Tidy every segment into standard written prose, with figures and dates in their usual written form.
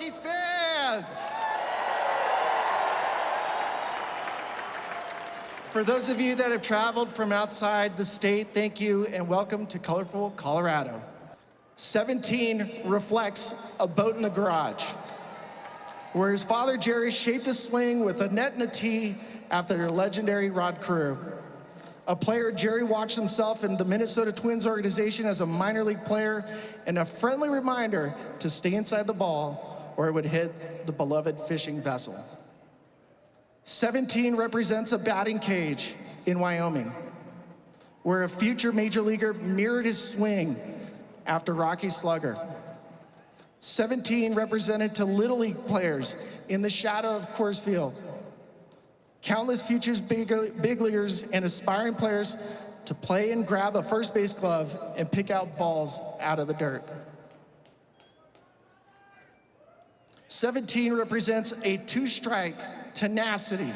Rockies fans! For those of you that have traveled from outside the state, thank you and welcome to colorful Colorado. 17 reflects a boat in the garage, where his father Jerry shaped a swing with a net and a tee after their legendary Rod Carew. A player Jerry watched himself in the Minnesota Twins organization as a minor league player, and a friendly reminder to stay inside the ball or it would hit the beloved fishing vessel. 17 represents a batting cage in Wyoming, where a future major leaguer mirrored his swing after Rocky Slugger. 17 represented to Little League players in the shadow of Coors Field. Countless futures big leaguers and aspiring players to play and grab a first base glove and pick out balls out of the dirt. 17 represents a two-strike tenacity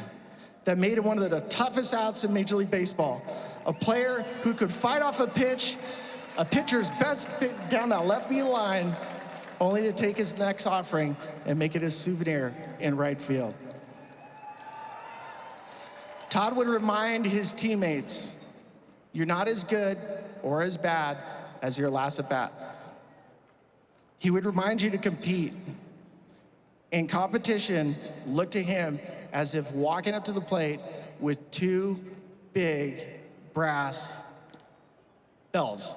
that made him one of the toughest outs in Major League Baseball. A player who could fight off a pitcher's best pick down that left field line, only to take his next offering and make it a souvenir in right field. Todd would remind his teammates, you're not as good or as bad as your last at bat. He would remind you to compete. In competition, look to him as if walking up to the plate with two big brass bells.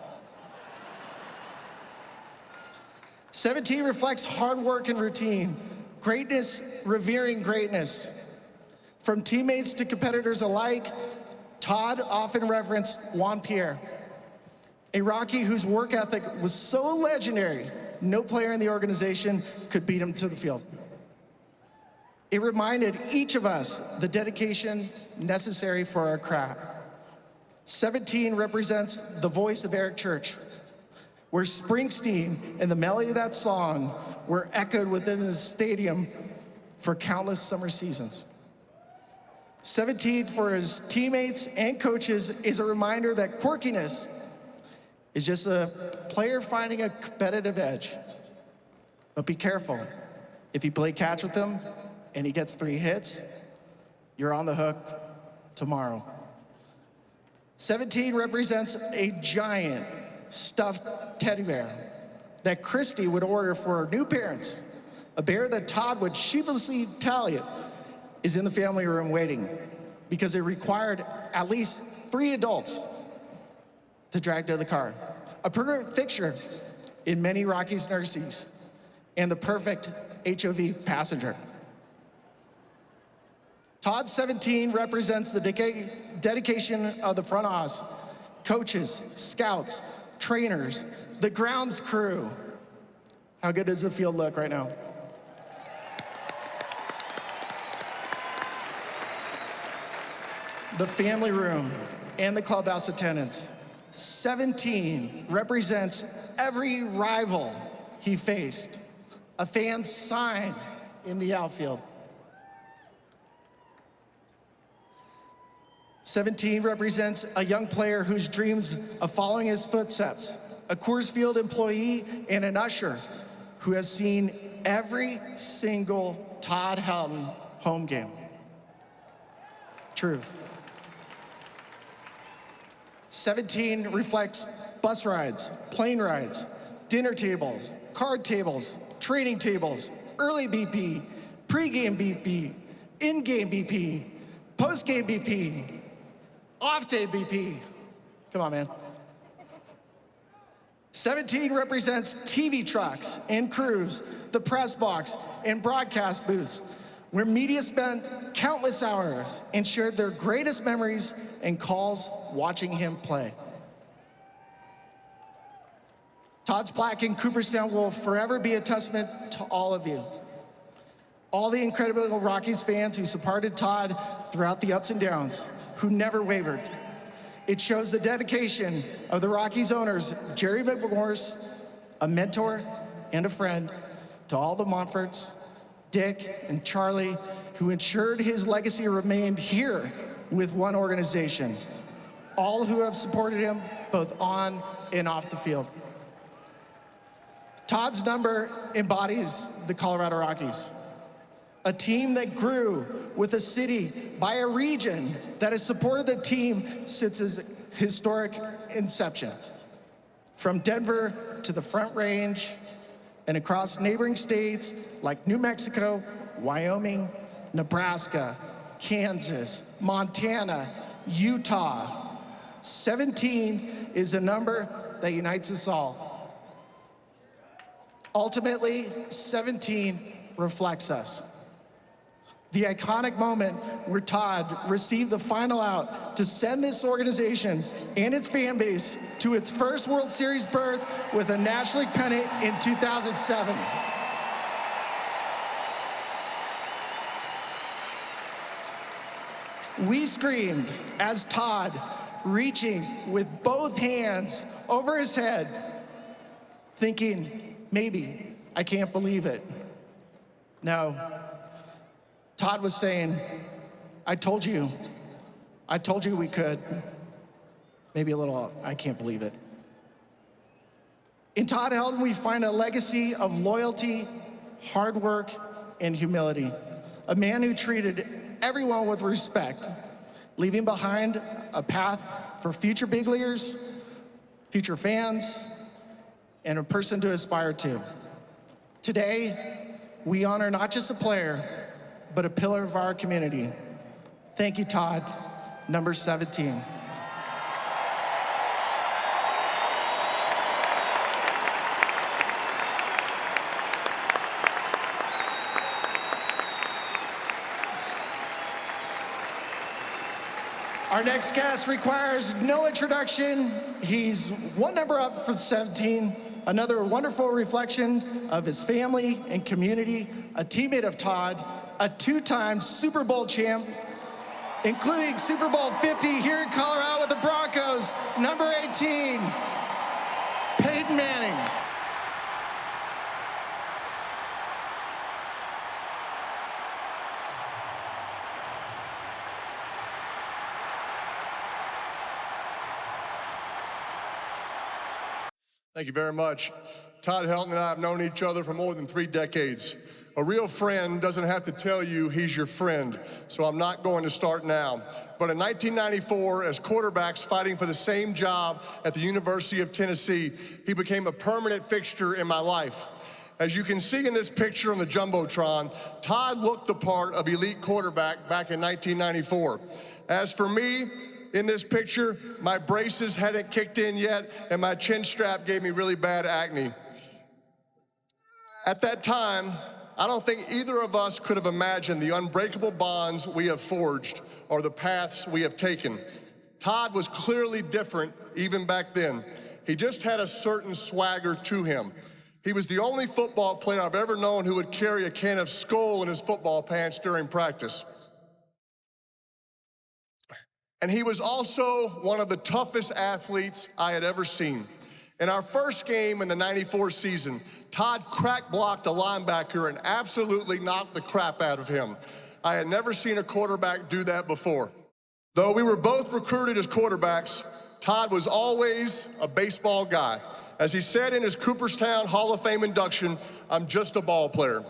17 reflects hard work and routine, greatness revering greatness. From teammates to competitors alike, Todd often referenced Juan Pierre, a Rocky whose work ethic was so legendary, no player in the organization could beat him to the field. It reminded each of us the dedication necessary for our craft. 17 represents the voice of Eric Church, where Springsteen and the melody of that song were echoed within the stadium for countless summer seasons. 17 for his teammates and coaches is a reminder that quirkiness is just a player finding a competitive edge. But be careful. If you play catch with him and he gets 3 hits, you're on the hook tomorrow. 17 represents a giant stuffed teddy bear that Christy would order for her new parents, a bear that Todd would sheepishly tell you is in the family room waiting because it required at least 3 adults to drag to the car. A permanent fixture in many Rockies nurseries and the perfect HOV passenger. Todd 17 represents the dedication of the front office, coaches, scouts, trainers, the grounds crew. How good does the field look right now? The family room and the clubhouse attendants. 17 represents every rival he faced. A fan's sign in the outfield. 17 represents a young player whose dreams of following his footsteps, a Coors Field employee and an usher who has seen every single Todd Helton home game. Truth. 17 reflects bus rides, plane rides, dinner tables, card tables, training tables, early BP, pregame BP, in-game BP, post-game BP, off-day BP. Come on, man. 17 represents TV trucks and crews, the press box and broadcast booths, where media spent countless hours and shared their greatest memories and calls watching him play. Todd's plaque in Cooperstown will forever be a testament to all of you. All the incredible Rockies fans who supported Todd throughout the ups and downs, who never wavered. It shows the dedication of the Rockies owners, Jerry McMorris, a mentor and a friend, to all the Montforts, Dick and Charlie, who ensured his legacy remained here with one organization. All who have supported him both on and off the field. Todd's number embodies the Colorado Rockies, a team that grew with a city by a region that has supported the team since its historic inception. From Denver to the Front Range and across neighboring states like New Mexico, Wyoming, Nebraska, Kansas, Montana, Utah. 17 is a number that unites us all. Ultimately, 17 reflects us. The iconic moment where Todd received the final out to send this organization and its fan base to its first World Series berth with a National League pennant in 2007. We screamed as Todd, reaching with both hands over his head, thinking, maybe, I can't believe it. No. Todd was saying, I told you we could. Maybe a little, I can't believe it. In Todd Helton, we find a legacy of loyalty, hard work, and humility. A man who treated everyone with respect, leaving behind a path for future big leaguers, future fans, and a person to aspire to. Today, we honor not just a player, but a pillar of our community. Thank you, Todd, number 17. Our next guest requires no introduction. He's one number up for 17, another wonderful reflection of his family and community, a teammate of Todd, a two-time Super Bowl champ, including Super Bowl 50 here in Colorado with the Broncos, number 18, Peyton Manning. Thank you very much. Todd Helton and I have known each other for more than 3 decades. A real friend doesn't have to tell you he's your friend, so I'm not going to start now. But in 1994, as quarterbacks fighting for the same job at the University of Tennessee, he became a permanent fixture in my life. As you can see in this picture on the Jumbotron, Todd looked the part of elite quarterback back in 1994. As for me, in this picture, my braces hadn't kicked in yet, and my chin strap gave me really bad acne. At that time, I don't think either of us could have imagined the unbreakable bonds we have forged or the paths we have taken. Todd was clearly different even back then. He just had a certain swagger to him. He was the only football player I've ever known who would carry a can of Skol in his football pants during practice. And he was also one of the toughest athletes I had ever seen. In our first game in the '94 season, Todd crack-blocked a linebacker and absolutely knocked the crap out of him. I had never seen a quarterback do that before. Though we were both recruited as quarterbacks, Todd was always a baseball guy. As he said in his Cooperstown Hall of Fame induction, "I'm just a ball player."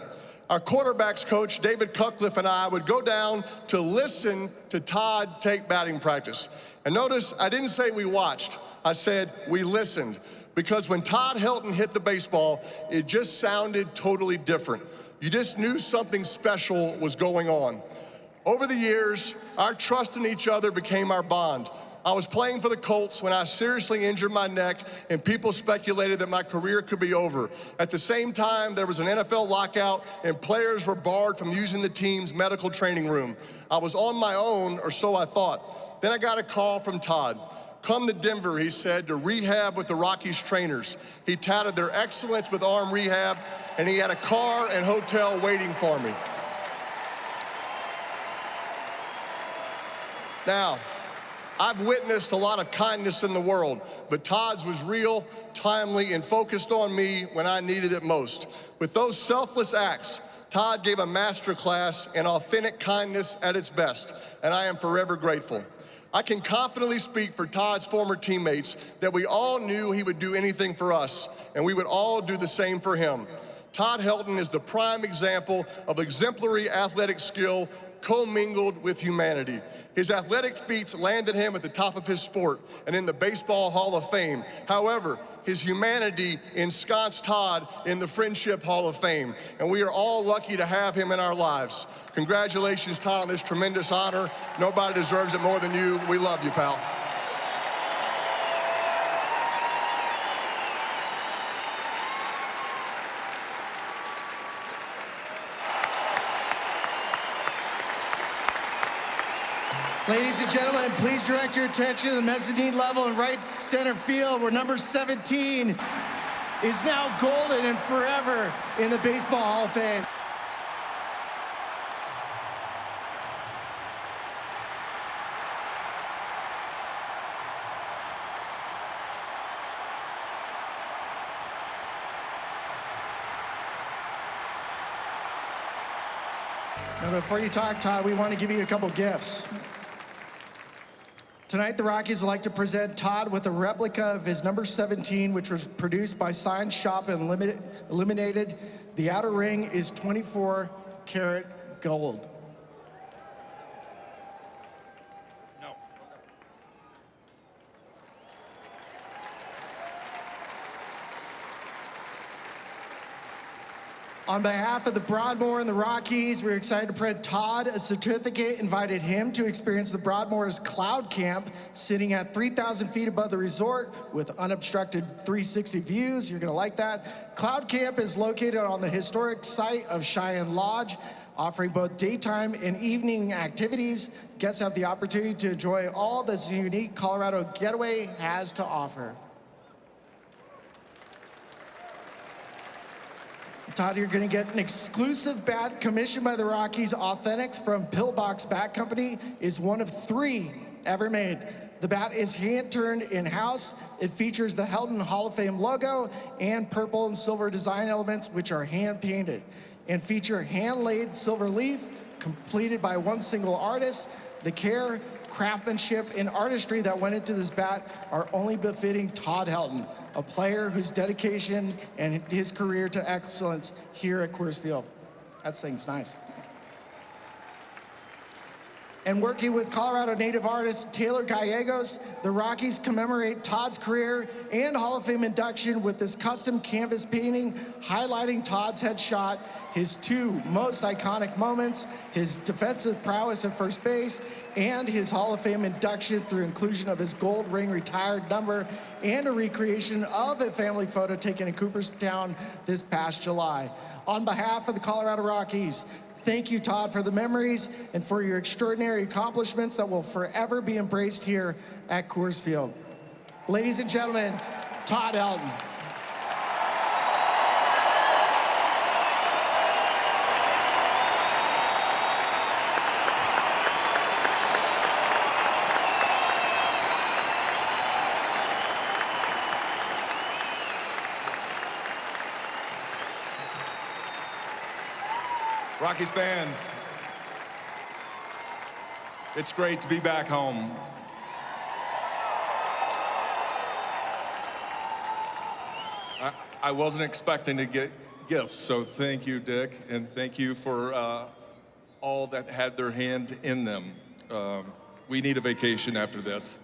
Our quarterbacks coach, David Cutcliffe, and I would go down to listen to Todd take batting practice. And notice, I didn't say we watched. I said we listened. Because when Todd Helton hit the baseball, it just sounded totally different. You just knew something special was going on. Over the years, our trust in each other became our bond. I was playing for the Colts when I seriously injured my neck, and people speculated that my career could be over. At the same time, there was an NFL lockout, and players were barred from using the team's medical training room. I was on my own, or so I thought. Then I got a call from Todd. "Come to Denver," he said, "to rehab with the Rockies trainers." He touted their excellence with arm rehab, and he had a car and hotel waiting for me. Now, I've witnessed a lot of kindness in the world, but Todd's was real, timely, and focused on me when I needed it most. With those selfless acts, Todd gave a masterclass in authentic kindness at its best, and I am forever grateful. I can confidently speak for Todd's former teammates that we all knew he would do anything for us, and we would all do the same for him. Todd Helton is the prime example of exemplary athletic skill commingled with humanity. His athletic feats landed him at the top of his sport and in the Baseball Hall of Fame. However, his humanity ensconced Todd in the Friendship Hall of Fame, and we are all lucky to have him in our lives. Congratulations, Todd, on this tremendous honor. Nobody deserves it more than you. We love you, pal. Ladies and gentlemen, please direct your attention to the mezzanine level in right center field, where number 17 is now golden and forever in the Baseball Hall of Fame. Now, before you talk, Todd, we want to give you a couple gifts. Tonight, the Rockies would like to present Todd with a replica of his number 17, which was produced by Sign Shop and Illuminated. The outer ring is 24-karat gold. On behalf of the Broadmoor and the Rockies, we're excited to present Todd a certificate, invited him to experience the Broadmoor's Cloud Camp, sitting at 3,000 feet above the resort with unobstructed 360 views. You're gonna like that. Cloud Camp is located on the historic site of Cheyenne Lodge, offering both daytime and evening activities. Guests have the opportunity to enjoy all this unique Colorado getaway has to offer. Todd, you're gonna get an exclusive bat commissioned by the Rockies. Authentics from Pillbox Bat Company is one of 3 ever made. The bat is hand-turned in-house. It features the Helton Hall of Fame logo and purple and silver design elements, which are hand-painted, and feature hand-laid silver leaf, completed by one single artist. The care, craftsmanship, and artistry that went into this bat are only befitting Todd Helton, a player whose dedication and his career to excellence here at Coors Field. That thing's nice. And working with Colorado native artist Taylor Gallegos, the Rockies commemorate Todd's career and Hall of Fame induction with this custom canvas painting highlighting Todd's headshot, his 2 most iconic moments, his defensive prowess at first base, and his Hall of Fame induction through inclusion of his gold ring retired number and a recreation of a family photo taken in Cooperstown this past July. On behalf of the Colorado Rockies, thank you, Todd, for the memories and for your extraordinary accomplishments that will forever be embraced here at Coors Field. Ladies and gentlemen, Todd Helton. Rockies fans, it's great to be back home. I wasn't expecting to get gifts, so thank you, Dick, and thank you for all that had their hand in them. We need a vacation after this.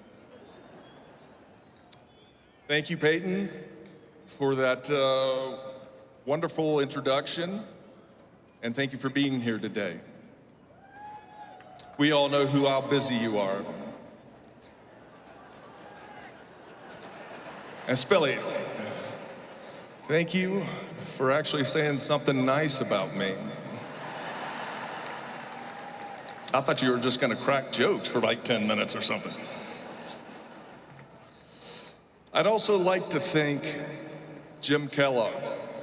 Thank you, Peyton, for that wonderful introduction. And thank you for being here today. We all know how busy you are. And Spilly, thank you for actually saying something nice about me. I thought you were just gonna crack jokes for like 10 minutes or something. I'd also like to thank Jim Kellogg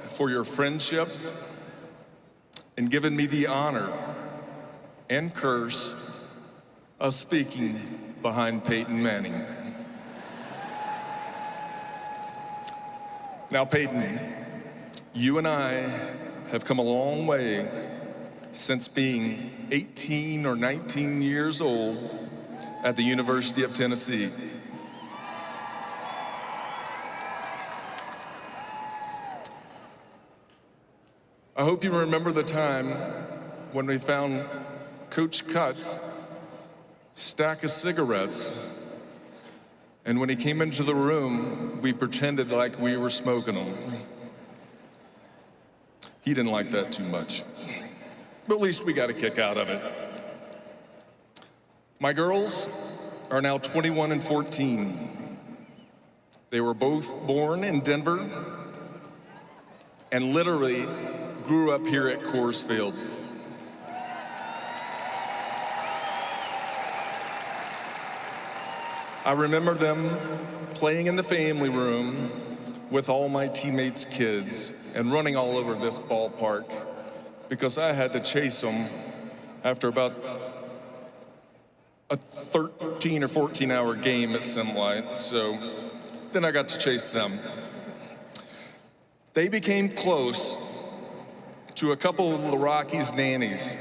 for your friendship and given me the honor and curse of speaking behind Peyton Manning. Now, Peyton, you and I have come a long way since being 18 or 19 years old at the University of Tennessee. I hope you remember the time when we found Coach Cutt's stack of cigarettes, and when he came into the room, we pretended like we were smoking them. He didn't like that too much, but at least we got a kick out of it. My girls are now 21 and 14. They were both born in Denver and literally grew up here at Coors Field. I remember them playing in the family room with all my teammates' kids and running all over this ballpark because I had to chase them after about a 13 or 14-hour game at Simlight, so then I got to chase them. They became close to a couple of the Rockies nannies.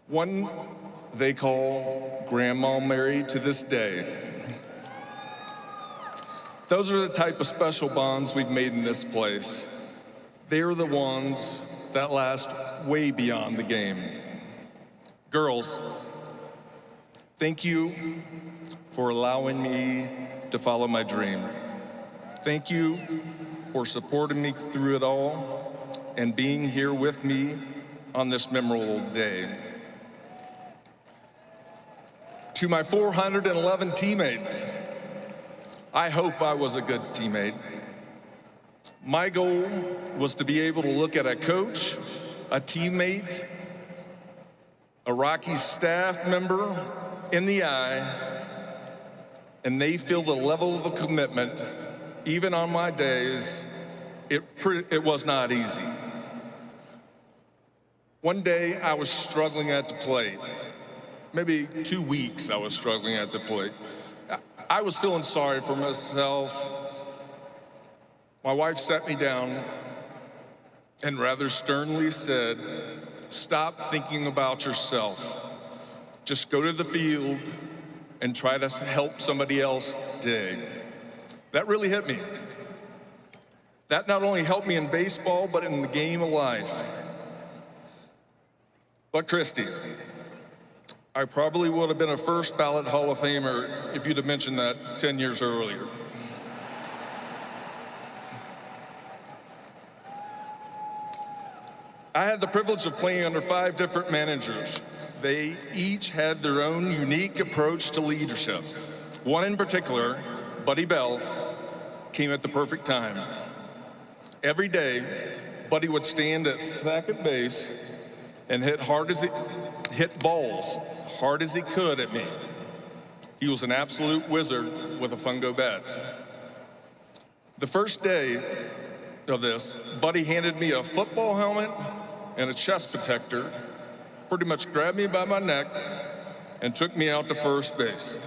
One they call Grandma Mary to this day. Those are the type of special bonds we've made in this place. They're the ones that last way beyond the game. Girls, thank you for allowing me to follow my dream. Thank you for supporting me through it all and being here with me on this memorable day. To my 411 teammates, I hope I was a good teammate. My goal was to be able to look at a coach, a teammate, a Rockies staff member in the eye, and they feel the level of a commitment. Even on my days, it was not easy. One day I was struggling at the plate. Maybe 2 weeks I was struggling at the plate. I was feeling sorry for myself. My wife sat me down and rather sternly said, "Stop thinking about yourself. Just go to the field and try to help somebody else dig." That really hit me. That not only helped me in baseball, but in the game of life. But Christy, I probably would have been a first ballot Hall of Famer if you'd have mentioned that 10 years earlier. I had the privilege of playing under 5 different managers. They each had their own unique approach to leadership. One in particular, Buddy Bell, came at the perfect time. Every day, Buddy would stand at second base and hit balls hard as he could at me. He was an absolute wizard with a fungo bat. The first day of this, Buddy handed me a football helmet and a chest protector, pretty much grabbed me by my neck and took me out to first base.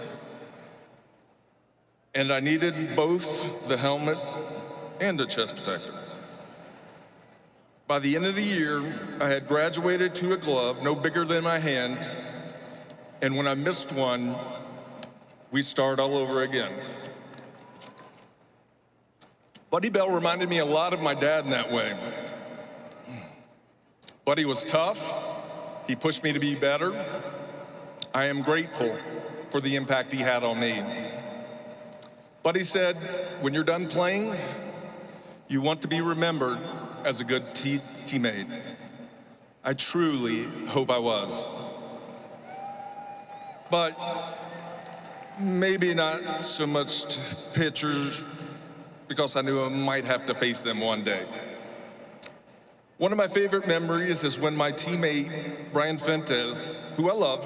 And I needed both the helmet and the chest protector. By the end of the year, I had graduated to a glove no bigger than my hand, and when I missed one, we start all over again. Buddy Bell reminded me a lot of my dad in that way. Buddy was tough. He pushed me to be better. I am grateful for the impact he had on me. Buddy said, when you're done playing, you want to be remembered as a good teammate. I truly hope I was. But maybe not so much pitchers, because I knew I might have to face them one day. One of my favorite memories is when my teammate, Brian Fuentes, who I love,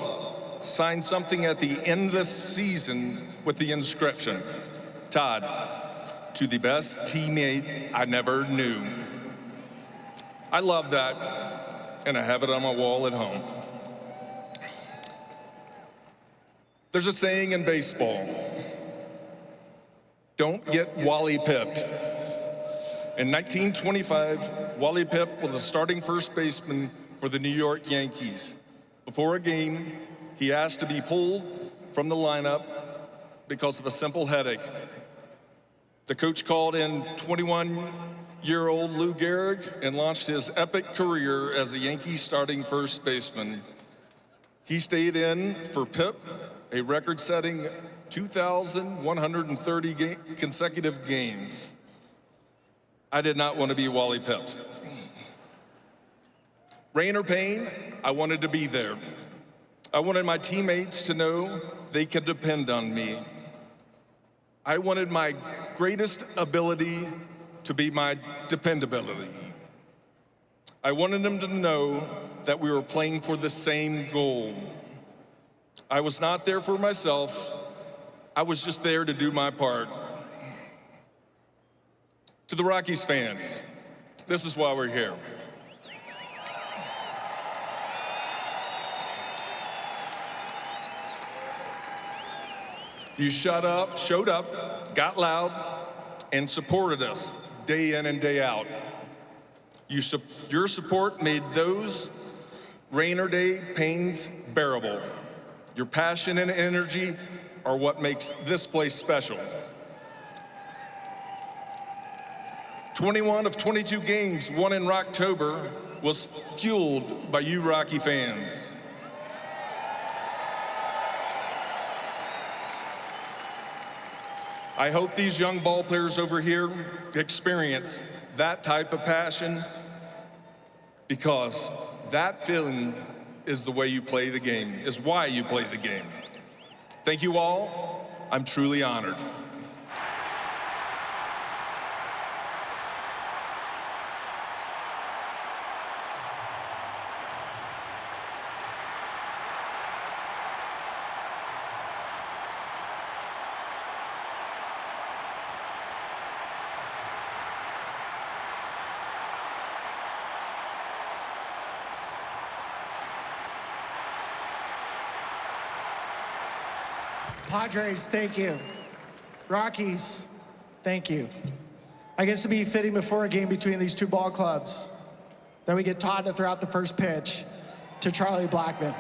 signed something at the end of the season with the inscription, "Todd, to the best teammate I never knew." I love that, and I have it on my wall at home. There's a saying in baseball, don't get Wally pipped. In 1925, Wally Pipp was the starting first baseman for the New York Yankees. Before a game, he asked to be pulled from the lineup because of a simple headache. The coach called in 21-year-old Lou Gehrig and launched his epic career as a Yankee starting first baseman. He stayed in for Pip, a record-setting 2,130 consecutive games. I did not want to be Wally Pipped. Rain or pain, I wanted to be there. I wanted my teammates to know they could depend on me. I wanted my greatest ability to be my dependability. I wanted them to know that we were playing for the same goal. I was not there for myself. I was just there to do my part. To the Rockies fans, this is why we're here. You showed up, got loud, and supported us day in and day out. Your support made those rain or day pains bearable. Your passion and energy are what makes this place special. 21 of 22 games won in Rocktober was fueled by you Rocky fans. I hope these young ball players over here experience that type of passion, because that feeling is the way you play the game, is why you play the game. Thank you all. I'm truly honored. Padres, thank you. Rockies, thank you. I guess it'd be fitting before a game between these two ball clubs that we get Todd to throw out the first pitch to Charlie Blackmon.